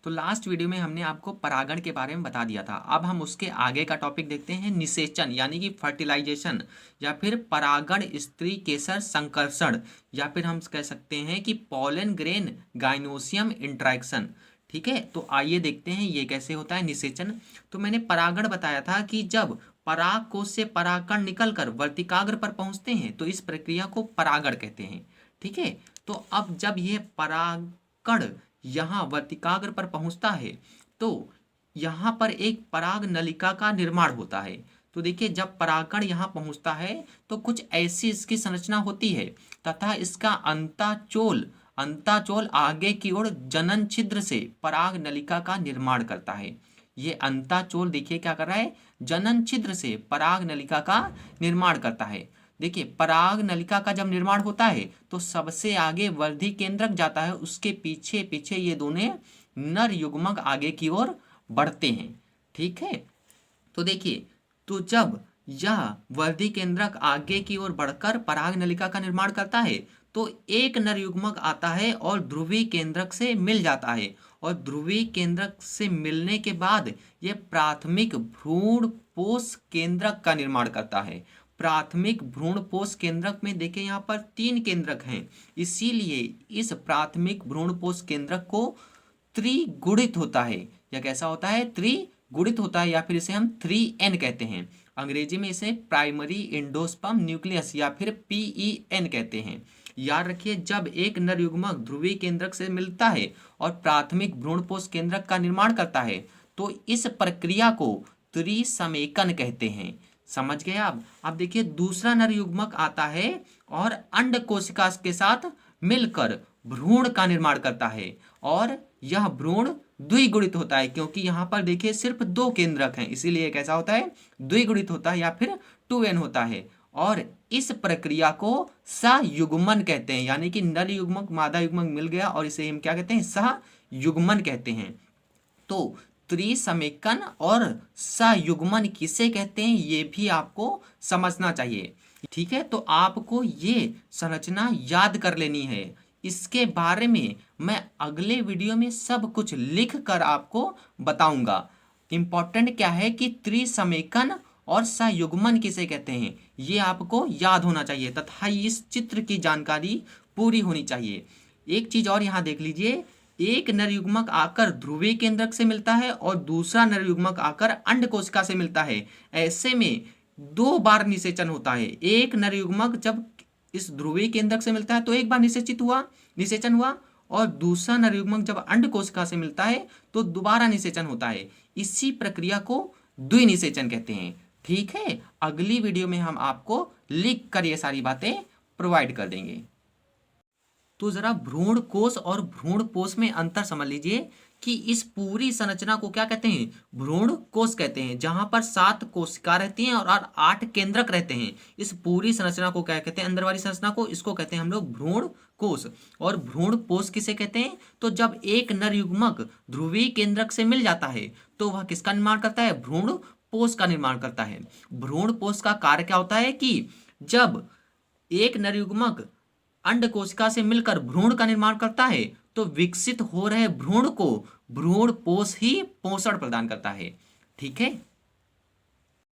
तो last video में हमने आपको परागण के बारे में बता दिया था। अब हम उसके आगे का टॉपिक देखते हैं, निषेचन यानी कि फर्टिलाइजेशन या फिर परागण स्त्री केसर संकर्षण, या फिर हम कह सकते हैं कि पॉलन ग्रेन गाइनोसियम इंटरेक्शन। ठीक है, तो आइए देखते हैं ये कैसे होता है निषेचन। तो मैंने परागण बताया था कि जब पराग कोश से परागकण निकलकर वर्तिकाग्र पर पहुंचते हैं तो इस प्रक्रिया को परागण कहते हैं। ठीक है, तो अब जब ये परागकण यहाँ वर्तिकाग्र पर पहुंचता है तो यहाँ पर एक पराग नलिका का निर्माण होता है। तो देखिए, जब परागकण यहाँ पहुंचता है तो कुछ ऐसी इसकी संरचना होती है तथा इसका अंताचोल आगे की ओर जनन छिद्र से पराग नलिका का निर्माण करता है। ये अंताचोल देखिए क्या कर रहा है, जनन छिद्र से पराग नलिका का निर्माण करता है। देखिए, पराग नलिका का जब निर्माण होता है तो सबसे आगे वर्धी केंद्रक जाता है, उसके पीछे पीछे ये दोनों नर युग्मक आगे की ओर बढ़ते हैं। ठीक है, तो देखिए, तो जब यह वर्धी केंद्रक आगे की ओर बढ़कर पराग नलिका का निर्माण करता है तो एक नर युग्मक आता है और ध्रुवी केंद्रक से मिल जाता है, और ध्रुवी केंद्रक से मिलने के बाद यह प्राथमिक भ्रूण पोष केंद्रक का निर्माण करता है। प्राथमिक भ्रूण पोष केंद्रक में देखिए यहाँ पर 3 केंद्रक हैं, इसीलिए इस प्राथमिक भ्रूण पोष केंद्रक को त्रिगुणित होता है। या कैसा होता है, त्रिगुणित होता है, या फिर इसे हम 3N कहते हैं। अंग्रेजी में इसे प्राइमरी एंडोस्पर्म न्यूक्लियस या फिर PEN कहते हैं। याद रखिए, जब एक नर युग्मक ध्रुवी केंद्रक से मिलता है और प्राथमिक भ्रूणपोष केंद्रक का निर्माण करता है तो इस प्रक्रिया को त्रिसमेकन कहते हैं। समझ गए आप? अब देखिए, दूसरा नर युग्मक आता है और अंड कोशिका के साथ मिलकर भ्रूण का निर्माण करता है, और यह भ्रूण द्विगुणित होता है, क्योंकि यहाँ पर देखिए सिर्फ 2 केंद्रक हैं, इसीलिए कैसा होता है, द्विगुणित होता है या फिर 2N होता है। और इस प्रक्रिया को सहयुग्मन कहते हैं, यानी कि नर युग्मक मादा युग्मक मिल गया और इसे हम क्या कहते हैं, सहयुग्मन कहते हैं। तो त्रिसमेकन और सहयुग्मन किसे कहते हैं ये भी आपको समझना चाहिए। ठीक है, तो आपको ये संरचना याद कर लेनी है। इसके बारे में मैं अगले वीडियो में सब कुछ लिख कर आपको बताऊंगा। इंपॉर्टेंट क्या है कि त्रिसमेकन और सहयुग्मन किसे कहते हैं ये आपको याद होना चाहिए, तथा इस चित्र की जानकारी पूरी होनी चाहिए। एक चीज और यहाँ देख लीजिए, एक नर युग्मक आकर ध्रुवीय केंद्रक से मिलता है और दूसरा नर युग्मक आकर अंड कोशिका से मिलता है। ऐसे में 2 बार निषेचन होता है। एक नर युग्मक जब इस ध्रुवीय केंद्रक से मिलता है तो एक बार निषेचन हुआ, और दूसरा नर युग्मक जब अंड कोशिका से मिलता है तो दोबारा निषेचन होता है। इसी प्रक्रिया को द्विनिषेचन कहते हैं। ठीक है, अगली वीडियो में हम आपको लिख कर ये सारी बातें प्रोवाइड कर देंगे। तो जरा भ्रूण कोश और भ्रूण पोष में अंतर समझ लीजिए कि इस पूरी संरचना को क्या कहते हैं, भ्रूण कोश कहते हैं, जहां पर 7 कोशिका रहती हैं और 8 केंद्रक रहते हैं। इस पूरी संरचना को क्या कहते हैं, अंदर वाली संरचना को, इसको कहते हैं हम लोग भ्रूण कोश। और भ्रूण पोष किसे कहते हैं, तो जब एक नर युग्मक ध्रुवीय केंद्रक से मिल जाता है तो वह किसका निर्माण करता है, भ्रूण पोष का निर्माण करता है। भ्रूण पोष का कार्य क्या होता है कि जब एक नर युग्मक अंड कोशिका से मिलकर भ्रूण का निर्माण करता है तो विकसित हो रहे भ्रूण को भ्रूण पोष ही पोषण प्रदान करता है। ठीक है।